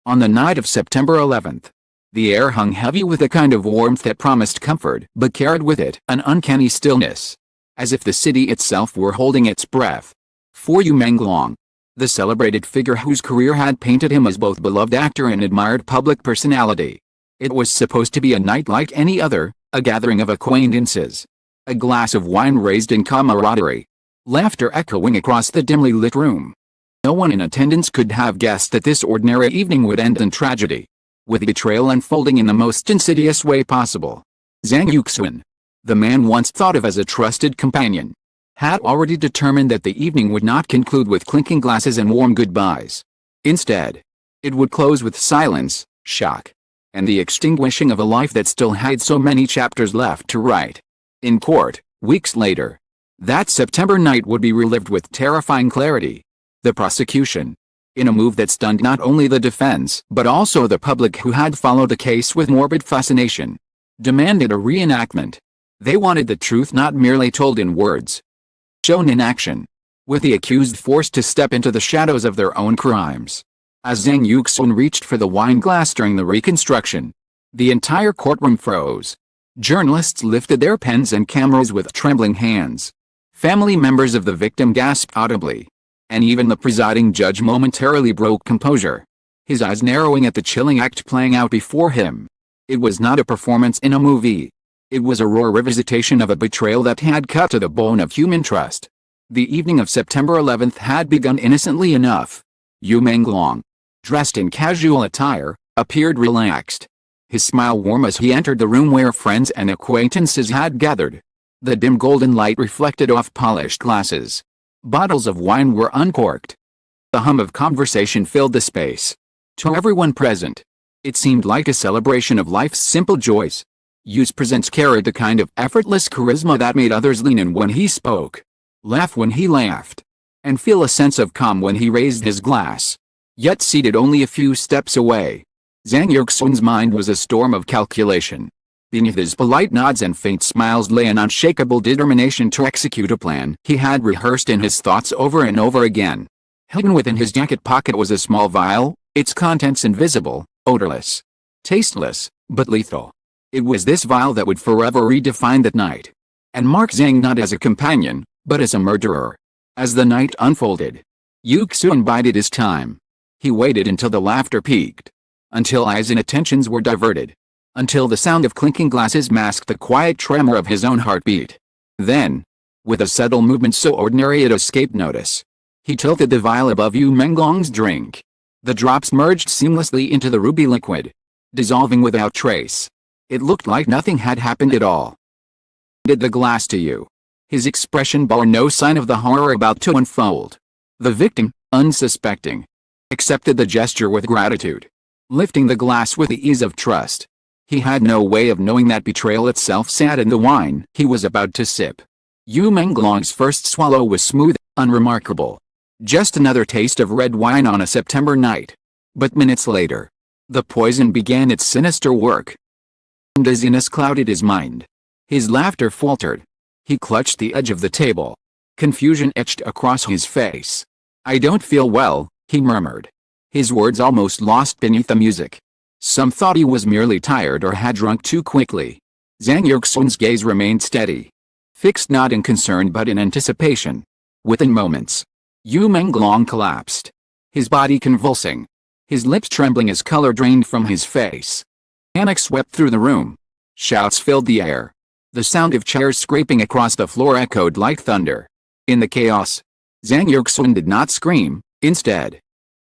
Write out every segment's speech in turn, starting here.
On the night of September 11th, the air hung heavy with a kind of warmth that promised comfort but carried with it an uncanny stillness, as if the city itself were holding its breath. For Yu Menglong, the celebrated figure whose career had painted him as both beloved actor and admired public personality, it was supposed to be a night like any other, a gathering of acquaintances. A glass of wine raised in camaraderie. Laughter echoing across the dimly lit room. No one in attendance could have guessed that this ordinary evening would end in tragedy, with betrayal unfolding in the most insidious way possible. Zhang Yuxuan, the man once thought of as a trusted companion, had already determined that the evening would not conclude with clinking glasses and warm goodbyes. Instead, it would close with silence, shock, and the extinguishing of a life that still had so many chapters left to write. In court, weeks later, that September night would be relived with terrifying clarity. The prosecution, in a move that stunned not only the defense but also the public who had followed the case with morbid fascination, demanded a reenactment. They wanted the truth not merely told in words, shown in action, with the accused forced to step into the shadows of their own crimes. As Zhang Yuxuan reached for the wine glass during the reconstruction, the entire courtroom froze. Journalists lifted their pens and cameras with trembling hands. Family members of the victim gasped audibly. And even the presiding judge momentarily broke composure, his eyes narrowing at the chilling act playing out before him. It was not a performance in a movie. It was a raw revisitation of a betrayal that had cut to the bone of human trust. The evening of September 11th had begun innocently enough. Yu Menglong, dressed in casual attire, appeared relaxed. His smile warm as he entered the room where friends and acquaintances had gathered. The dim golden light reflected off polished glasses. Bottles of wine were uncorked. The hum of conversation filled the space. To everyone present, it seemed like a celebration of life's simple joys. Yu's presence carried the kind of effortless charisma that made others lean in when he spoke, laugh when he laughed, and feel a sense of calm when he raised his glass. Yet seated only a few steps away, Zhang Yuxuan's mind was a storm of calculation. Beneath his polite nods and faint smiles lay an unshakable determination to execute a plan he had rehearsed in his thoughts over and over again. Hidden within his jacket pocket was a small vial, its contents invisible, odorless, tasteless, but lethal. It was this vial that would forever redefine that night, and mark Zhang not as a companion, but as a murderer. As the night unfolded, Yuxuan bided his time. He waited until the laughter peaked, until eyes and attentions were diverted, until the sound of clinking glasses masked the quiet tremor of his own heartbeat. Then, with a subtle movement so ordinary it escaped notice, he tilted the vial above Yu Menglong's drink. The drops merged seamlessly into the ruby liquid, dissolving without trace. It looked like nothing had happened at all. Did the glass to you. His expression bore no sign of the horror about to unfold. The victim, unsuspecting, accepted the gesture with gratitude, lifting the glass with the ease of trust. He had no way of knowing that betrayal itself sat in the wine he was about to sip. Yu Menglong's first swallow was smooth, unremarkable. Just another taste of red wine on a September night. But minutes later, the poison began its sinister work. Dizziness clouded his mind. His laughter faltered. He clutched the edge of the table. Confusion etched across his face. "I don't feel well," he murmured. His words almost lost beneath the music. Some thought he was merely tired or had drunk too quickly. Zhang Yuxuan's gaze remained steady, fixed not in concern but in anticipation. Within moments, Yu Menglong collapsed, his body convulsing, his lips trembling as color drained from his face. Panic swept through the room. Shouts filled the air. The sound of chairs scraping across the floor echoed like thunder. In the chaos, Zhang Yuxuan did not scream. Instead,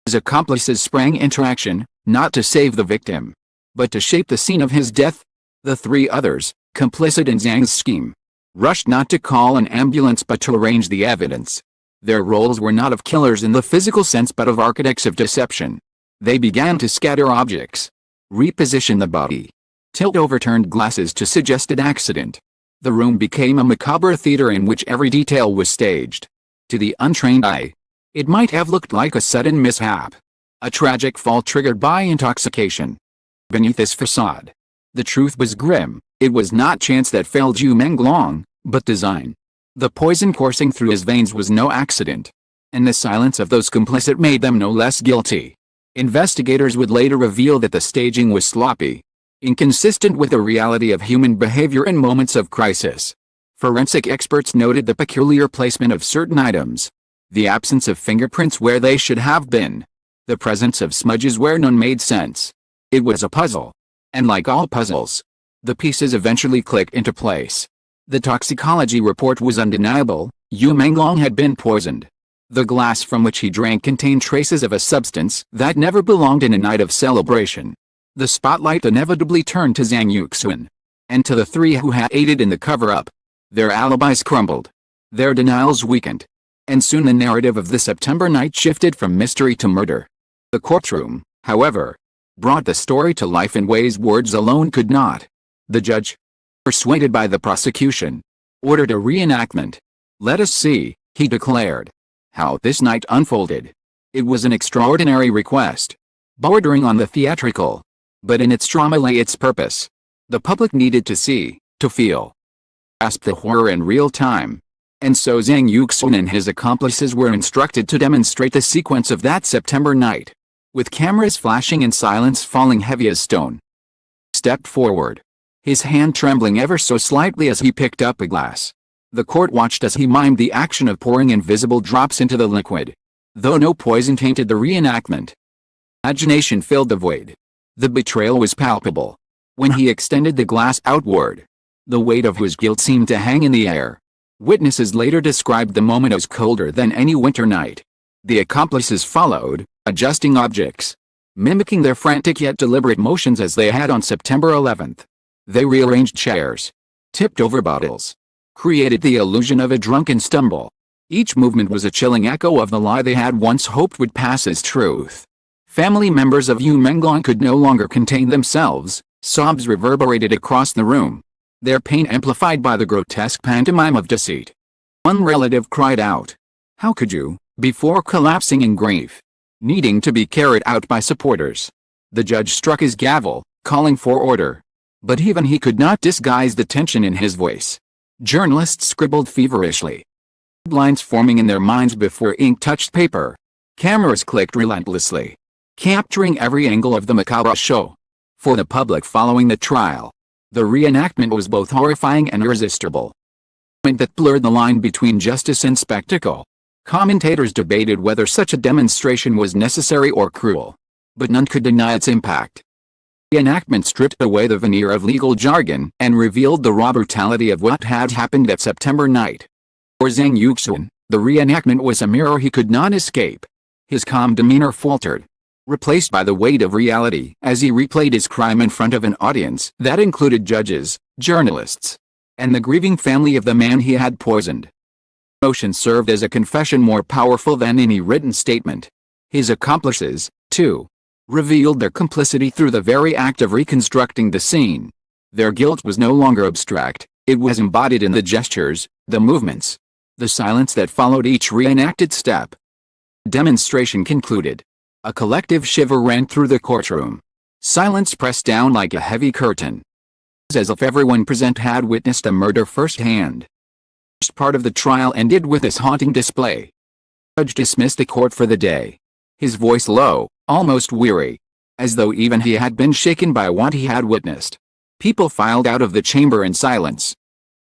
his accomplices sprang into action, not to save the victim, but to shape the scene of his death. The three others, complicit in Zhang's scheme, rushed not to call an ambulance but to arrange the evidence. Their roles were not of killers in the physical sense but of architects of deception. They began to scatter objects, reposition the body, tilt overturned glasses to suggest an accident. The room became a macabre theater in which every detail was staged. To the untrained eye, it might have looked like a sudden mishap, a tragic fall triggered by intoxication. Beneath this facade, the truth was grim. It was not chance that felled Yu Menglong, but design. The poison coursing through his veins was no accident, and the silence of those complicit made them no less guilty. Investigators would later reveal that the staging was sloppy, inconsistent with the reality of human behavior in moments of crisis. Forensic experts noted the peculiar placement of certain items, the absence of fingerprints where they should have been, the presence of smudges where none made sense. It was a puzzle. And like all puzzles, the pieces eventually clicked into place. The toxicology report was undeniable. Menglong had been poisoned. The glass from which he drank contained traces of a substance that never belonged in a night of celebration. The spotlight inevitably turned to Zhang Yuxuan, and to the three who had aided in the cover-up. Their alibis crumbled. Their denials weakened. And soon the narrative of the September night shifted from mystery to murder. The courtroom, however, brought the story to life in ways words alone could not. The judge, persuaded by the prosecution, ordered a reenactment. "Let us see," he declared, "how this night unfolded." It was an extraordinary request, bordering on the theatrical, but in its drama lay its purpose. The public needed to see, to feel, grasp the horror in real time. And so Zhang Yuxuan and his accomplices were instructed to demonstrate the sequence of that September night, with cameras flashing and silence falling heavy as stone. Stepped forward, his hand trembling ever so slightly as he picked up a glass. The court watched as he mimed the action of pouring invisible drops into the liquid. Though no poison tainted the reenactment, imagination filled the void. The betrayal was palpable. When he extended the glass outward, the weight of whose guilt seemed to hang in the air. Witnesses later described the moment as colder than any winter night. The accomplices followed, adjusting objects, mimicking their frantic yet deliberate motions as they had on September 11th. They rearranged chairs, tipped over bottles, created the illusion of a drunken stumble. Each movement was a chilling echo of the lie they had once hoped would pass as truth. Family members of Menglong could no longer contain themselves. Sobs reverberated across the room, their pain amplified by the grotesque pantomime of deceit. One relative cried out, "How could you?" before collapsing in grief, needing to be carried out by supporters. The judge struck his gavel, calling for order. But even he could not disguise the tension in his voice. Journalists scribbled feverishly, lines forming in their minds before ink touched paper. Cameras clicked relentlessly, capturing every angle of the macabre show. For the public following the trial, the reenactment was both horrifying and irresistible. That blurred the line between justice and spectacle. Commentators debated whether such a demonstration was necessary or cruel, but none could deny its impact. The reenactment stripped away the veneer of legal jargon and revealed the raw brutality of what had happened that September night. For Zhang Yuxuan, the reenactment was a mirror he could not escape. His calm demeanor faltered, replaced by the weight of reality as he replayed his crime in front of an audience that included judges, journalists, and the grieving family of the man he had poisoned. Emotion served as a confession more powerful than any written statement. His accomplices, too, revealed their complicity through the very act of reconstructing the scene. Their guilt was no longer abstract, it was embodied in the gestures, the movements, the silence that followed each reenacted step. The demonstration concluded. A collective shiver ran through the courtroom. Silence pressed down like a heavy curtain, as if everyone present had witnessed a murder firsthand. The first part of the trial ended with this haunting display. The judge dismissed the court for the day, his voice low, almost weary, as though even he had been shaken by what he had witnessed. People filed out of the chamber in silence,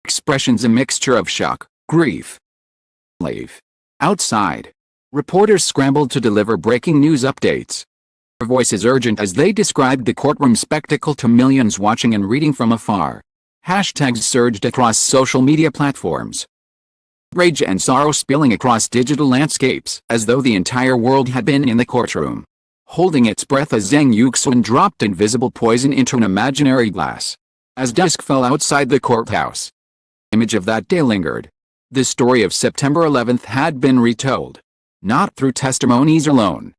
expressions a mixture of shock, grief, relief. Outside, reporters scrambled to deliver breaking news updates, their voices urgent as they described the courtroom spectacle to millions watching and reading from afar. Hashtags surged across social media platforms, rage and sorrow spilling across digital landscapes as though the entire world had been in the courtroom, holding its breath as Zhang Yuxuan dropped invisible poison into an imaginary glass. As dusk fell outside the courthouse, the image of that day lingered. The story of September 11th had been retold, not through testimonies alone,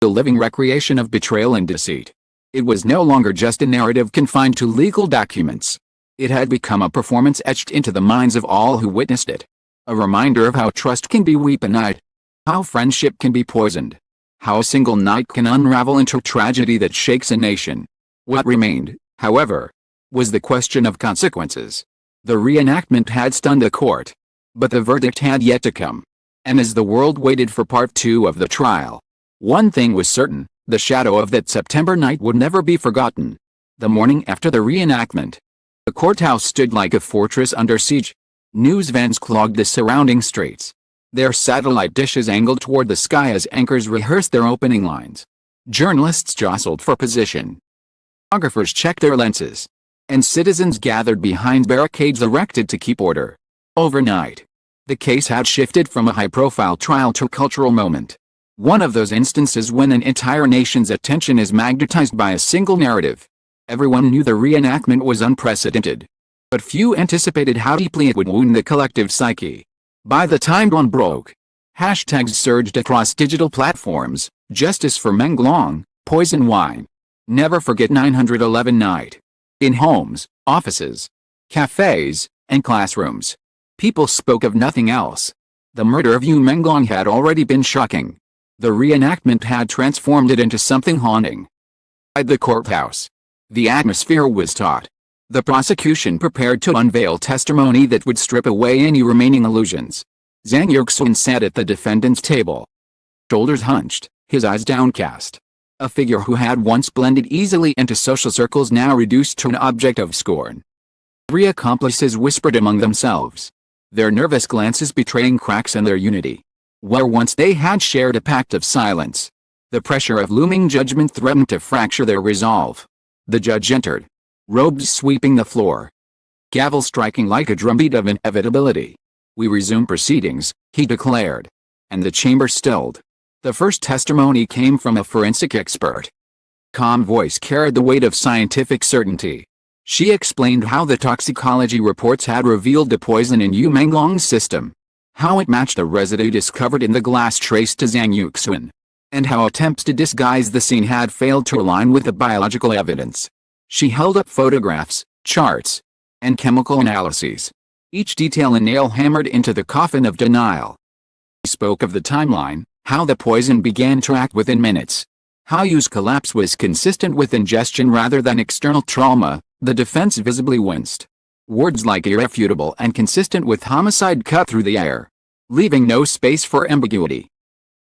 the living recreation of betrayal and deceit. It was no longer just a narrative confined to legal documents. It had become a performance etched into the minds of all who witnessed it. A reminder of how trust can be weaponized, how friendship can be poisoned, how a single night can unravel into tragedy that shakes a nation. What remained, however, was the question of consequences. The reenactment had stunned the court, but the verdict had yet to come. And as the world waited for part 2 of the trial, one thing was certain: The shadow of that September night would never be forgotten. The morning after the reenactment, the courthouse stood like a fortress under siege. News vans clogged the surrounding streets, their satellite dishes angled toward the sky as anchors rehearsed their opening lines. Journalists jostled for position. Photographers checked their lenses, and citizens gathered behind barricades erected to keep order. Overnight, the case had shifted from a high-profile trial to a cultural moment. One of those instances when an entire nation's attention is magnetized by a single narrative. Everyone knew the reenactment was unprecedented, but few anticipated how deeply it would wound the collective psyche. By the time dawn broke, hashtags surged across digital platforms: Justice for Menglong, Poison Wine, Never Forget 911 Night. In homes, offices, cafes, and classrooms, people spoke of nothing else. The murder of Yu Menglong had already been shocking. The reenactment had transformed it into something haunting. At the courthouse, the atmosphere was taut. The prosecution prepared to unveil testimony that would strip away any remaining illusions. Zhang Yuxuan sat at the defendant's table, shoulders hunched, his eyes downcast. A figure who had once blended easily into social circles now reduced to an object of scorn. Three accomplices whispered among themselves, their nervous glances betraying cracks in their unity. Where once they had shared a pact of silence, the pressure of looming judgment threatened to fracture their resolve. The judge entered, robes sweeping the floor, gavel striking like a drumbeat of inevitability. "We resume proceedings," he declared. And the chamber stilled. The first testimony came from a forensic expert. Calm voice carried the weight of scientific certainty. She explained how the toxicology reports had revealed the poison in Yu Menglong's system, how it matched the residue discovered in the glass traced to Zhang Yuxuan, and how attempts to disguise the scene had failed to align with the biological evidence. She held up photographs, charts, and chemical analyses, each detail a nail hammered into the coffin of denial. She spoke of the timeline, how the poison began to act within minutes, how Yu's collapse was consistent with ingestion rather than external trauma. The defense visibly winced. Words like irrefutable and consistent with homicide cut through the air, leaving no space for ambiguity.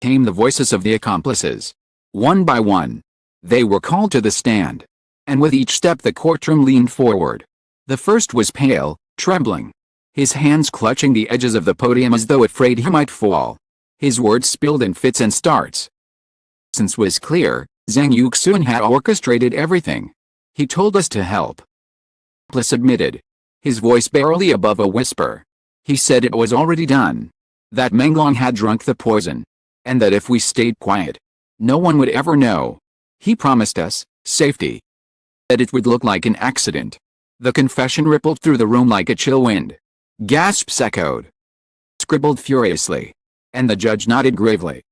Came the voices of the accomplices. One by one, they were called to the stand, and with each step the courtroom leaned forward. The first was pale, trembling, his hands clutching the edges of the podium as though afraid he might fall. His words spilled in fits and starts. Since was clear, Zhang Yuxuan had orchestrated everything. He told us to help. Accomplice admitted, his voice barely above a whisper. He said it was already done, that Menglong had drunk the poison, and that if we stayed quiet, no one would ever know. He promised us safety, that it would look like an accident. The confession rippled through the room like a chill wind. Gasps echoed, scribbled furiously, and the judge nodded gravely.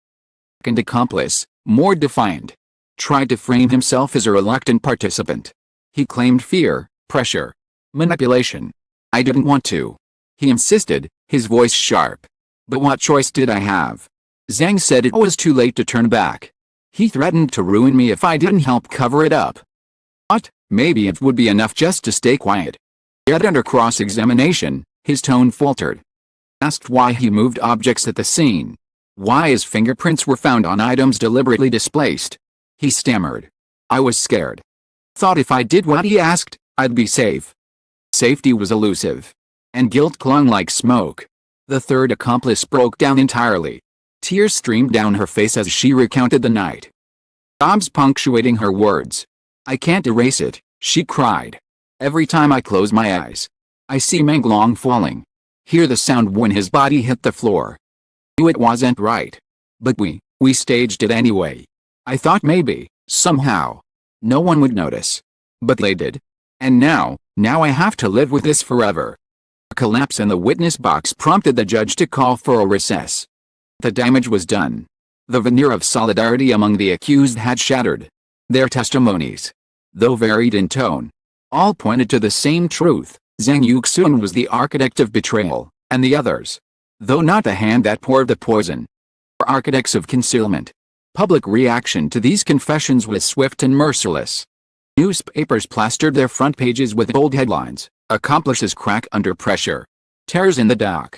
Second accomplice, more defiant, tried to frame himself as a reluctant participant. He claimed fear, pressure, manipulation. "I didn't want to," he insisted, his voice sharp. "But what choice did I have?" Zhang said it was too late to turn back. "He threatened to ruin me if I didn't help cover it up." "What? Maybe it would be enough just to stay quiet." Yet under cross-examination, his tone faltered. Asked why he moved objects at the scene, why his fingerprints were found on items deliberately displaced, he stammered. "I was scared. Thought if I did what he asked, I'd be safe." Safety was elusive, and guilt clung like smoke. The third accomplice broke down entirely. Tears streamed down her face as she recounted the night, sobs punctuating her words. "I can't erase it," she cried. "Every time I close my eyes, I see Menglong falling, hear the sound when his body hit the floor. Knew it wasn't right, but we staged it anyway. I thought maybe, somehow, no one would notice. But they did. And now I have to live with this forever." A collapse in the witness box prompted the judge to call for a recess. The damage was done. The veneer of solidarity among the accused had shattered. Their testimonies, though varied in tone, all pointed to the same truth. Zhang Yuxuan was the architect of betrayal, and the others, though not the hand that poured the poison, were architects of concealment. Public reaction to these confessions was swift and merciless. Newspapers plastered their front pages with bold headlines: "Accomplices crack under pressure. Tears in the dock.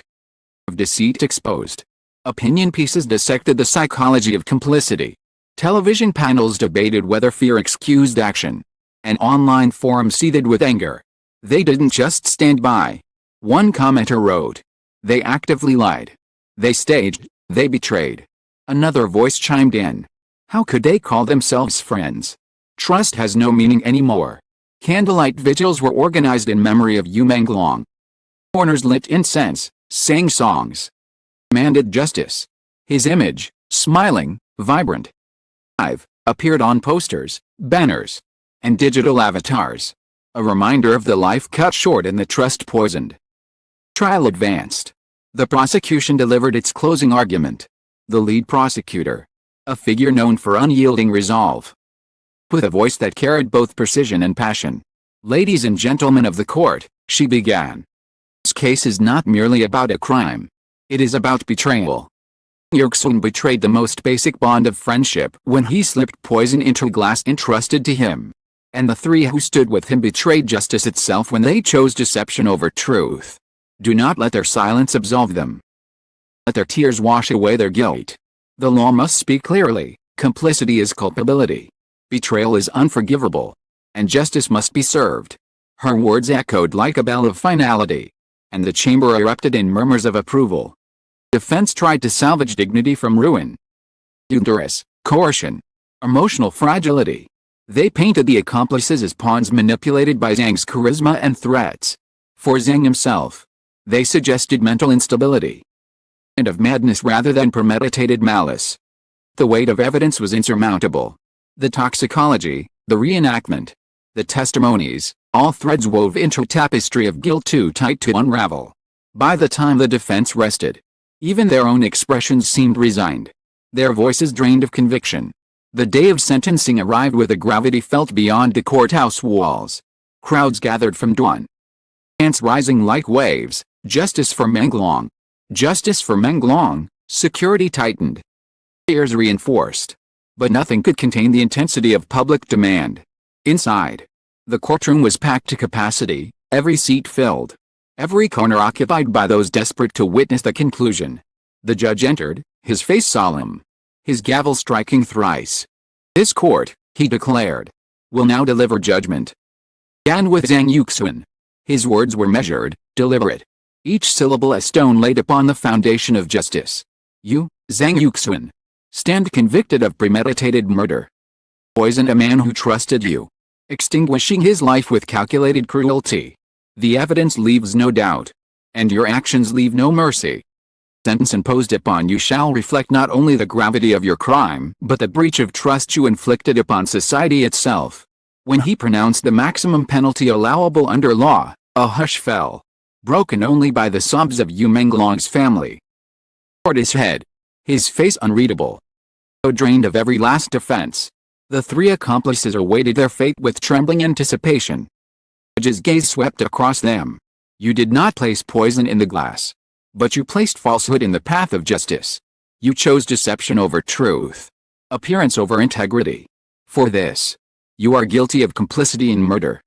Of deceit exposed." Opinion pieces dissected the psychology of complicity. Television panels debated whether fear excused action. An online forum seethed with anger. They didn't just stand by. One commenter wrote, "They actively lied. They staged, they betrayed." Another voice chimed in. "How could they call themselves friends? Trust has no meaning anymore." Candlelight vigils were organized in memory of Menglong. Mourners lit incense, sang songs, demanded justice. His image, smiling, vibrant, alive, appeared on posters, banners, and digital avatars. A reminder of the life cut short and the trust poisoned. Trial advanced. The prosecution delivered its closing argument. The lead prosecutor, a figure known for unyielding resolve, with a voice that carried both precision and passion. "Ladies and gentlemen of the court," she began. "This case is not merely about a crime. It is about betrayal. Zhang Yuxuan betrayed the most basic bond of friendship when he slipped poison into a glass entrusted to him. And the three who stood with him betrayed justice itself when they chose deception over truth. Do not let their silence absolve them. Let their tears wash away their guilt. The law must speak clearly. Complicity is culpability. Betrayal is unforgivable. And justice must be served." Her words echoed like a bell of finality. And the chamber erupted in murmurs of approval. Defense tried to salvage dignity from ruin. Duress, coercion, emotional fragility. They painted the accomplices as pawns manipulated by Zhang's charisma and threats. For Zhang himself, they suggested mental instability and of madness rather than premeditated malice. The weight of evidence was insurmountable. The toxicology, the reenactment, the testimonies, all threads wove into a tapestry of guilt too tight to unravel. By the time the defense rested, even their own expressions seemed resigned. Their voices drained of conviction. The day of sentencing arrived with a gravity felt beyond the courthouse walls. Crowds gathered from dawn. Chants rising like waves. "Justice for Menglong! Justice for Menglong!" Security tightened. Fears reinforced. But nothing could contain the intensity of public demand. Inside, the courtroom was packed to capacity, every seat filled, every corner occupied by those desperate to witness the conclusion. The judge entered, his face solemn, his gavel striking thrice. "This court," he declared, "will now deliver judgment." Began with Zhang Yuxuan. His words were measured, deliberate, each syllable a stone laid upon the foundation of justice. "You, Zhang Yuxuan, stand convicted of premeditated murder. Poisoned a man who trusted you, extinguishing his life with calculated cruelty. The evidence leaves no doubt, and your actions leave no mercy. Sentence imposed upon you shall reflect not only the gravity of your crime, but the breach of trust you inflicted upon society itself." When he pronounced the maximum penalty allowable under law, a hush fell, broken only by the sobs of Menglong's family. Toward his head, his face unreadable, so drained of every last defense. The three accomplices awaited their fate with trembling anticipation. The judge's gaze swept across them. "You did not place poison in the glass, but you placed falsehood in the path of justice. You chose deception over truth, appearance over integrity. For this, you are guilty of complicity in murder.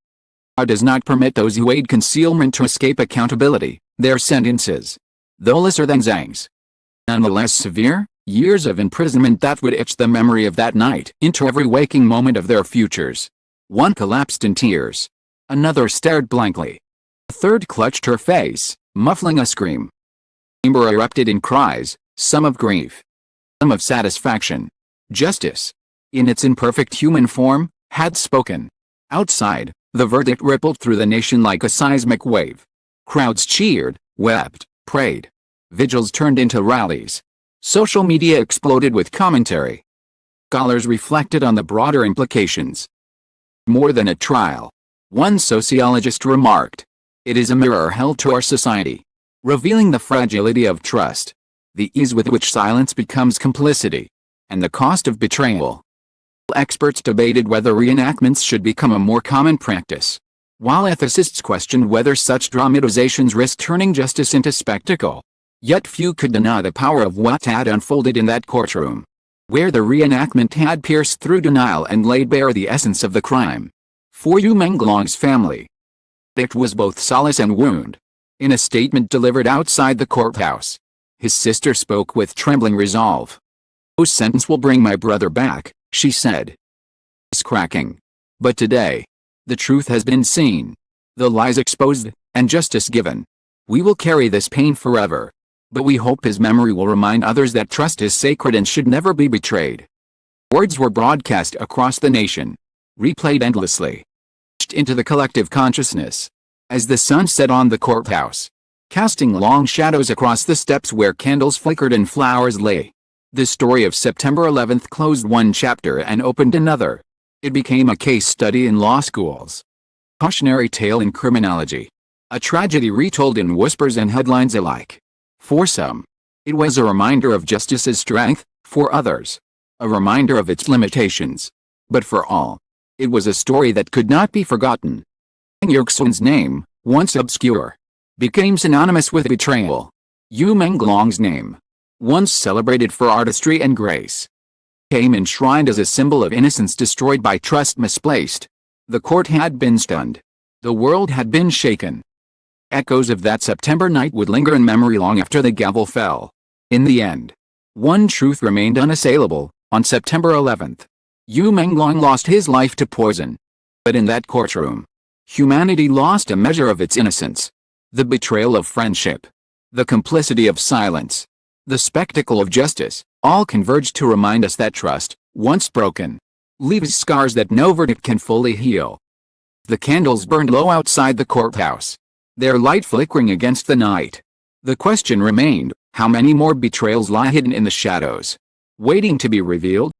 Law does not permit those who aid concealment to escape accountability. Their sentences, though lesser than Zhang's, nonetheless severe, years of imprisonment that would etch the memory of that night into every waking moment of their futures." One collapsed in tears. Another stared blankly. A third clutched her face, muffling a scream. The chamber erupted in cries, some of grief, some of satisfaction. Justice, in its imperfect human form, had spoken. Outside, the verdict rippled through the nation like a seismic wave. Crowds cheered, wept, prayed. Vigils turned into rallies. Social media exploded with commentary. Scholars reflected on the broader implications. "More than a trial," one sociologist remarked. "It is a mirror held to our society, revealing the fragility of trust, the ease with which silence becomes complicity, and the cost of betrayal." Experts debated whether reenactments should become a more common practice, while ethicists questioned whether such dramatizations risk turning justice into spectacle. Yet few could deny the power of what had unfolded in that courtroom, where the reenactment had pierced through denial and laid bare the essence of the crime. For Menglong's family, it was both solace and wound. In a statement delivered outside the courthouse, his sister spoke with trembling resolve. "No sentence will bring my brother back, she said. It's cracking. But today, the truth has been seen, the lies exposed, and justice given. We will carry this pain forever. But we hope his memory will remind others that trust is sacred and should never be betrayed. Words were broadcast across the nation, replayed endlessly, etched into the collective consciousness. As the sun set on the courthouse, casting long shadows across the steps where candles flickered and flowers lay, the story of September 11th closed one chapter and opened another. It became a case study in law schools, cautionary tale in criminology, a tragedy retold in whispers and headlines alike. For some, it was a reminder of justice's strength; for others, a reminder of its limitations. But for all, it was a story that could not be forgotten. Zhang Yuxuan's name, once obscure, became synonymous with betrayal. Menglong's name, once celebrated for artistry and grace, became enshrined as a symbol of innocence destroyed by trust misplaced. The court had been stunned. The world had been shaken. Echoes of that September night would linger in memory long after the gavel fell. In the end, one truth remained unassailable. On September 11th, Menglong lost his life to poison. But in that courtroom, humanity lost a measure of its innocence. The betrayal of friendship, the complicity of silence, the spectacle of justice, all converged to remind us that trust, once broken, leaves scars that no verdict can fully heal. The candles burned low outside the courthouse, their light flickering against the night. The question remained, how many more betrayals lie hidden in the shadows, waiting to be revealed?